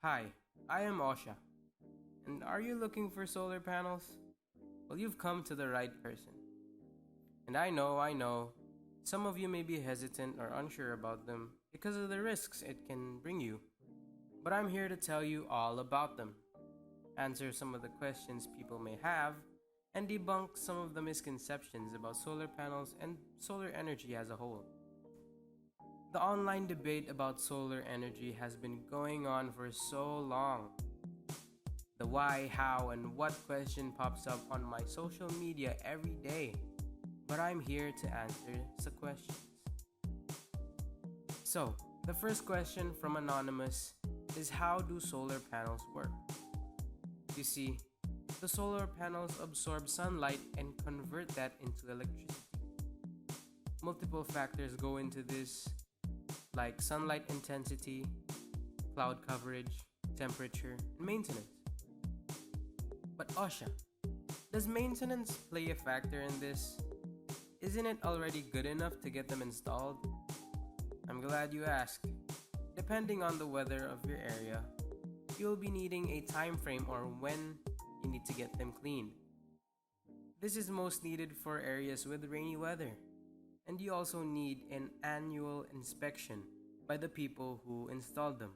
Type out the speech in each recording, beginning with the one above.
Hi, I am Osha. And are you looking for solar panels? Well, you've come to the right person. And I know, some of you may be hesitant or unsure about them because of the risks it can bring you. But I'm here to tell you all about them, answer some of the questions people may have, and debunk some of the misconceptions about solar panels and solar energy as a whole. The online debate about solar energy has been going on for so long. The why, how, and what question pops up on my social media every day, but I'm here to answer the questions. So, the first question from Anonymous is, how do solar panels work? You see, the solar panels absorb sunlight and convert that into electricity. Multiple factors go into this, like sunlight intensity, cloud coverage, temperature, and maintenance. But Osha, does maintenance play a factor in this? Isn't it already good enough to get them installed? I'm glad you asked. Depending on the weather of your area, you'll be needing a time frame or when you need to get them cleaned. This is most needed for areas with rainy weather, and you also need an annual inspection by the people who installed them.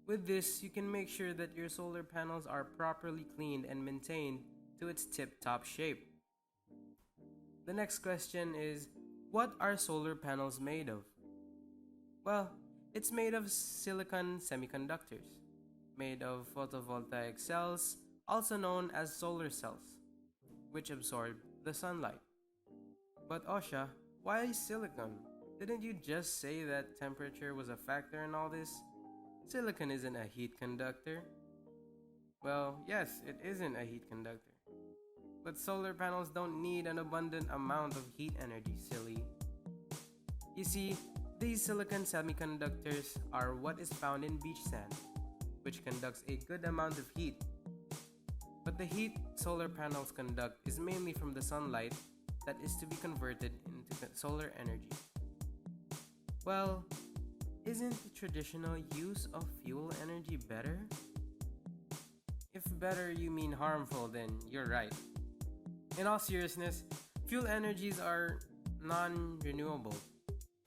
With this, you can make sure that your solar panels are properly cleaned and maintained to its tip-top shape. The next question is, what are solar panels made of? Well, it's made of silicon semiconductors, made of photovoltaic cells, also known as solar cells, which absorb the sunlight. But Osha, why silicon? Didn't you just say that temperature was a factor in all this? Silicon isn't a heat conductor. Well, yes, it isn't a heat conductor. But solar panels don't need an abundant amount of heat energy, silly. You see, these silicon semiconductors are what is found in beach sand, which conducts a good amount of heat. But the heat solar panels conduct is mainly from the sunlight that is to be converted into solar energy. Well, isn't the traditional use of fuel energy better? If better you mean harmful, then you're right. In all seriousness, fuel energies are non-renewable.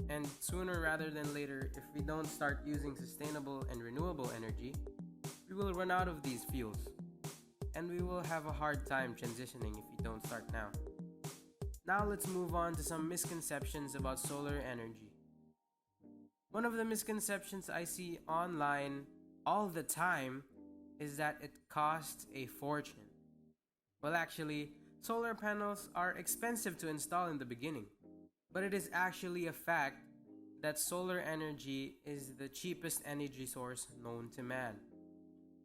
And sooner rather than later, if we don't start using sustainable and renewable energy, we will run out of these fuels. And we will have a hard time transitioning if we don't start now. Now let's move on to some misconceptions about solar energy. One of the misconceptions I see online all the time is that it costs a fortune. Well, actually, solar panels are expensive to install in the beginning, but it is actually a fact that solar energy is the cheapest energy source known to man.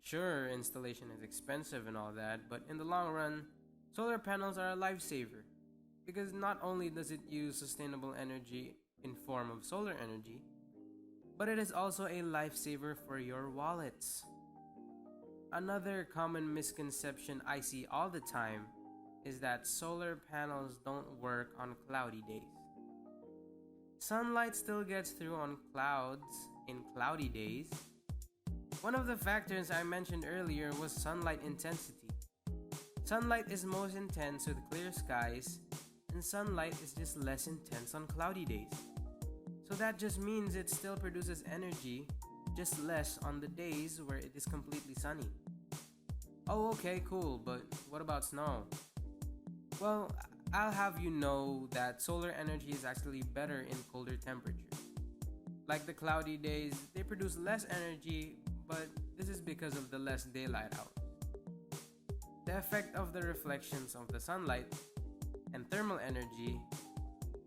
Sure, installation is expensive and all that, but in the long run, solar panels are a lifesaver because not only does it use sustainable energy in form of solar energy, but it is also a lifesaver for your wallets. Another common misconception I see all the time is that solar panels don't work on cloudy days. Sunlight still gets through on clouds in cloudy days. One of the factors I mentioned earlier was sunlight intensity. Sunlight is most intense with clear skies, and sunlight is just less intense on cloudy days. So that just means it still produces energy, just less on the days where it is completely sunny. Oh, okay, cool, but what about snow? Well, I'll have you know that solar energy is actually better in colder temperatures. Like the cloudy days, they produce less energy, but this is because of the less daylight hours. The effect of the reflections of the sunlight and thermal energy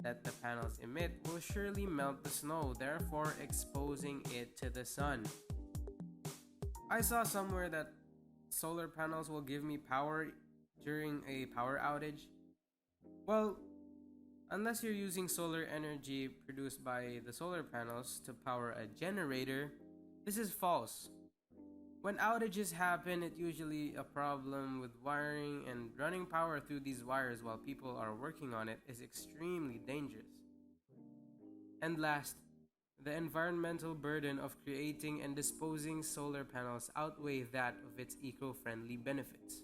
that the panels emit will surely melt the snow, therefore exposing it to the sun. I saw somewhere that solar panels will give me power during a power outage. Well, unless you're using solar energy produced by the solar panels to power a generator, this is false. When outages happen, it's usually a problem with wiring, and running power through these wires while people are working on it is extremely dangerous. And last, the environmental burden of creating and disposing solar panels outweigh that of its eco-friendly benefits.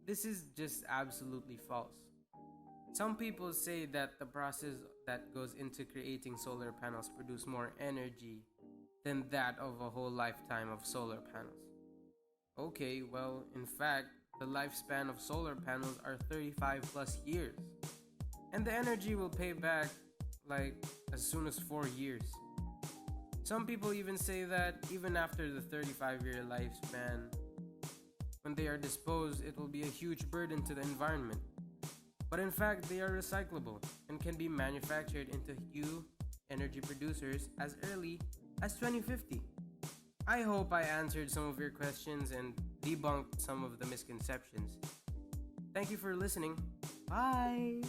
This is just absolutely false. Some people say that the process that goes into creating solar panels produce more energy than that of a whole lifetime of solar panels. Okay, well, in fact, the lifespan of solar panels are 35 plus years. And the energy will pay back like as soon as 4 years. Some people even say that even after the 35-year lifespan, when they are disposed, it will be a huge burden to the environment. But in fact, they are recyclable and can be manufactured into new energy producers as early as 2050. I hope I answered some of your questions and debunked some of the misconceptions. Thank you for listening. Bye!